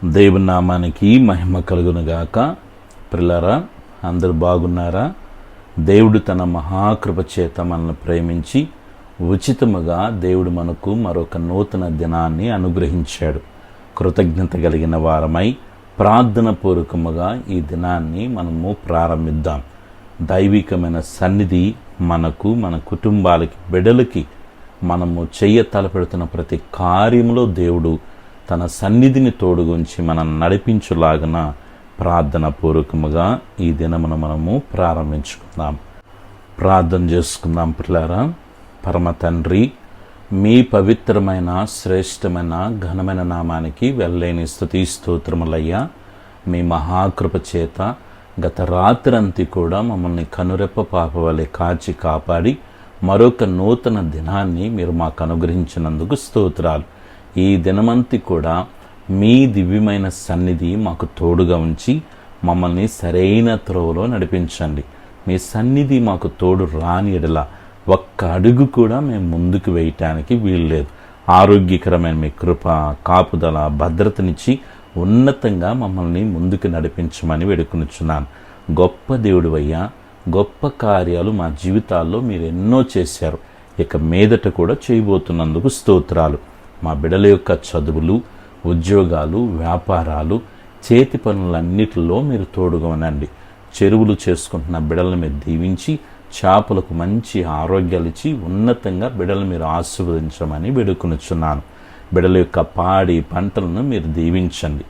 దేవుని నామానికి మహిమ కలుగునుగాక. ప్రియులారా, అందరూ బాగున్నారా? దేవుడు తన మహాకృప చేత మనల్ని ప్రేమించి ఉచితముగా దేవుడు మనకు మరొక నూతన దినాన్ని అనుగ్రహించాడు. కృతజ్ఞత కలిగిన వారమై ప్రార్థన పూర్వకముగా ఈ దినాన్ని మనము ప్రారంభిద్దాం. దైవికమైన సన్నిధి మనకు, మన కుటుంబాలకి, బిడ్డలకి మనము తలపెడుతున్న ప్రతి కార్యంలో దేవుడు తన సన్నిధిని తోడుగుంచి మనం నడిపించులాగన ప్రార్థన పూర్వకముగా ఈ దినమును మనము ప్రారంభించుకుందాం. ప్రార్థన చేసుకుందాం. పిల్లారా, పరమ తండ్రి, మీ పవిత్రమైన శ్రేష్టమైన ఘనమైన నామానికి వెళ్ళలేని స్తుతి స్తోత్రములయ్యా. మీ మహాకృప చేత గత రాత్రంతా కూడా మమ్మల్ని కనురెప్ప పాప వలె కాచి కాపాడి మరొక నూతన దినాన్ని మీరు మాకు అనుగ్రహించినందుకు స్తోత్రాలు. ఈ దినమంతి కూడా మీ దివ్యమైన సన్నిధి మాకు తోడుగా ఉంచి మమ్మల్ని సరైన త్రోవలో నడిపించండి. మీ సన్నిధి మాకు తోడు రాని ఎడల ఒక్క అడుగు కూడా మేము ముందుకు వేయటానికి వీల్లేదు. ఆరోగ్యకరమైన మీ కృప, కాపుదల, భద్రతనిచ్చి ఉన్నతంగా మమ్మల్ని ముందుకు నడిపించమని వేడుకొనుచున్నాను. గొప్ప దేవుడివయ్యా, గొప్ప కార్యాలు మా జీవితాల్లో మీరు ఎన్నో చేశారు, ఇక మీదట కూడా చేయబోతున్నందుకు స్తోత్రాలు. మా బిడ్డల యొక్క చదువులు, ఉద్యోగాలు, వ్యాపారాలు, చేతి పనులన్నిటిలో మీరు తోడుగా ఉండండి. చెరువులు చేసుకుంటున్న బిడ్డలను మీరు దీవించి చేపలకు మంచి ఆరోగ్యాలు ఇచ్చి ఉన్నతంగా బిడ్డలను మీరు ఆశీర్వదించమని వేడుకొనుచున్నాను. బిడ్డల యొక్క పాడి పంటలను మీరు దీవించండి.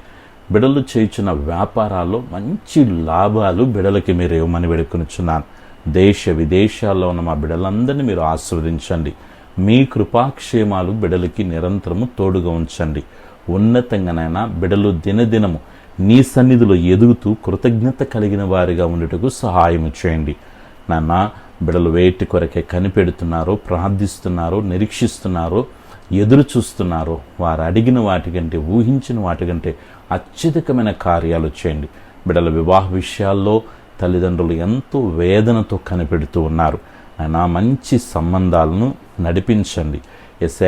బిడ్డలు చేయుచున్న వ్యాపారాల్లో మంచి లాభాలు బిడ్డలకి మీరు ఇవ్వమని వేడుకొనుచున్నాను. దేశ విదేశాల్లో ఉన్న మా బిడ్డలందరినీ మీరు ఆశీర్వదించండి. మీ కృపాక్షేమాలు బిడ్డలకి నిరంతరము తోడుగా ఉంచండి. ఉన్నతంగానైనా బిడ్డలు దినదినము నీ సన్నిధిలో ఎదుగుతూ కృతజ్ఞత కలిగిన వారిగా ఉండుటకు సహాయం చేయండి. నాన్న, బిడ్డలు వేటి కొరకే కనిపెడుతున్నారో, ప్రార్థిస్తున్నారో, నిరీక్షిస్తున్నారో, ఎదురు చూస్తున్నారో, వారు అడిగిన వాటికంటే, ఊహించిన వాటికంటే అత్యధికమైన కార్యాలు చేయండి. బిడ్డల వివాహ విషయాల్లో తల్లిదండ్రులు ఎంతో వేదనతో కనిపెడుతూ ఉన్నారు. ఆయన మంచి సంబంధాలను నడిపించండి.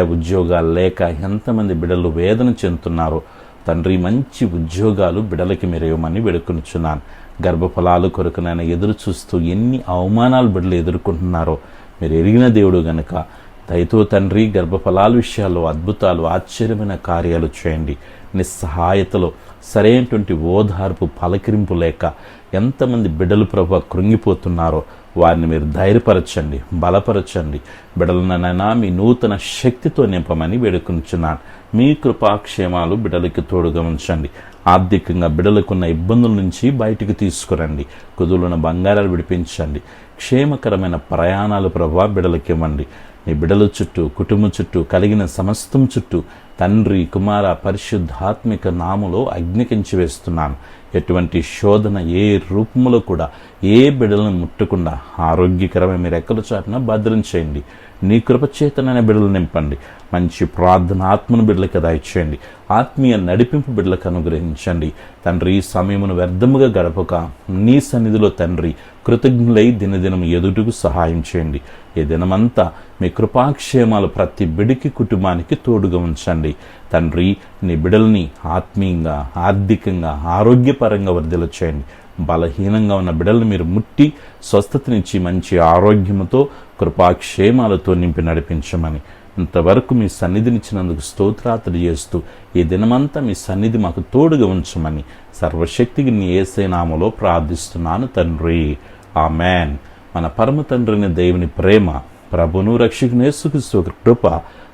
ఉద్యోగాలు లేక ఎంతమంది బిడ్డలు వేదన చెందుతున్నారో తండ్రి, మంచి ఉద్యోగాలు బిడ్డలకి మీరు ఇవ్వమని వేడుకొనుచున్నాను. గర్భఫలాలు కొరకునైనా ఎదురు చూస్తూ ఎన్ని అవమానాలు బిడ్డలు ఎదుర్కొంటున్నారో మీరు ఎరిగిన దేవుడు గనుక దయతో తండ్రి, గర్భఫలాల విషయాల్లో అద్భుతాలు, ఆశ్చర్యమైన కార్యాలు చేయండి. నిస్సహాయతలో సరైనటువంటి ఓదార్పు, పలకరింపు లేక ఎంతమంది బిడ్డలు ప్రభు కృంగిపోతున్నారో వారిని మీరు ధైర్యపరచండి, బలపరచండి. బిడ్డలనైనా మీ నూతన శక్తితో నింపమని వేడుకొనుచున్నాను. మీ కృపాక్షేమాలు బిడ్డలకి తోడుగా ఉంచండి. ఆర్థికంగా బిడ్డలకున్న ఇబ్బందుల నుంచి బయటకు తీసుకురండి. కుదులున్న బంగారాలు విడిపించండి. క్షేమకరమైన ప్రయాణాలు ప్రభు బిడ్డలకి ఇవ్వండి. నీ బిడ్డల చుట్టూ, కుటుంబం చుట్టూ, కలిగిన సమస్తం చుట్టూ తండ్రి, కుమార, పరిశుద్ధాత్మిక నామములో అగ్నికించి వేస్తున్నాను. ఎటువంటి శోధన ఏ రూపంలో కూడా ఏ బిడ్డలను ముట్టకుండా ఆరోగ్యకరమైన మీరు ఎక్కల చాటున భద్రం చేయండి. నీ కృపచేతనైన బిడ్డలు నింపండి. మంచి ప్రార్థన ఆత్మను బిడ్డలకు దయచేయండి. ఆత్మీయ నడిపింపు బిడ్డలకు అనుగ్రహించండి. తండ్రి, సమయమును వ్యర్థముగా గడపక నీ సన్నిధిలో తండ్రి కృతజ్ఞులై దినదినం ఎదుటకు సహాయం చేయండి. ఈ దినమంతా మీ కృపాక్షేమాలు ప్రతి బిడ్డకి, కుటుంబానికి తోడుగా ఉంచండి. తండ్రి, నీ బిడ్డల్ని ఆత్మీయంగా, ఆర్థికంగా, ఆరోగ్యపరంగా వర్ధిల్ల చేయండి. బలహీనంగా ఉన్న బిడ్డలను మీరు ముట్టి స్వస్థతనిచ్చి మంచి ఆరోగ్యముతో, కృపాక్షేమాలతో నింపి నడిపించమని ఇంతవరకు మీ సన్నిధినిచ్చినందుకు స్తోత్రాతులు చేస్తూ ఈ దినమంతా మీ సన్నిధి మాకు తోడుగా ఉంచమని సర్వశక్తికి నీ యేసే నామములో ప్రార్థిస్తున్నాను తండ్రి. ఆమెన్. మన పరమ తండ్రిని దేవుని ప్రేమ, ప్రభును రక్షకుని యేసుక్రీస్తు కృప,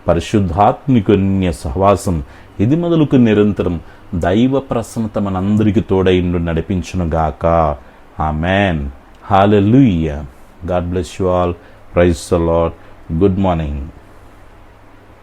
పరిశుద్ధాత్మిక సహవాసం ఇది మొదలుకు నిరంతరం దైవ ప్రసన్నత మనందరికీ తోడైండు నడిపించునుగాక. Amen. Hallelujah. God bless you all. Praise the Lord. Good morning.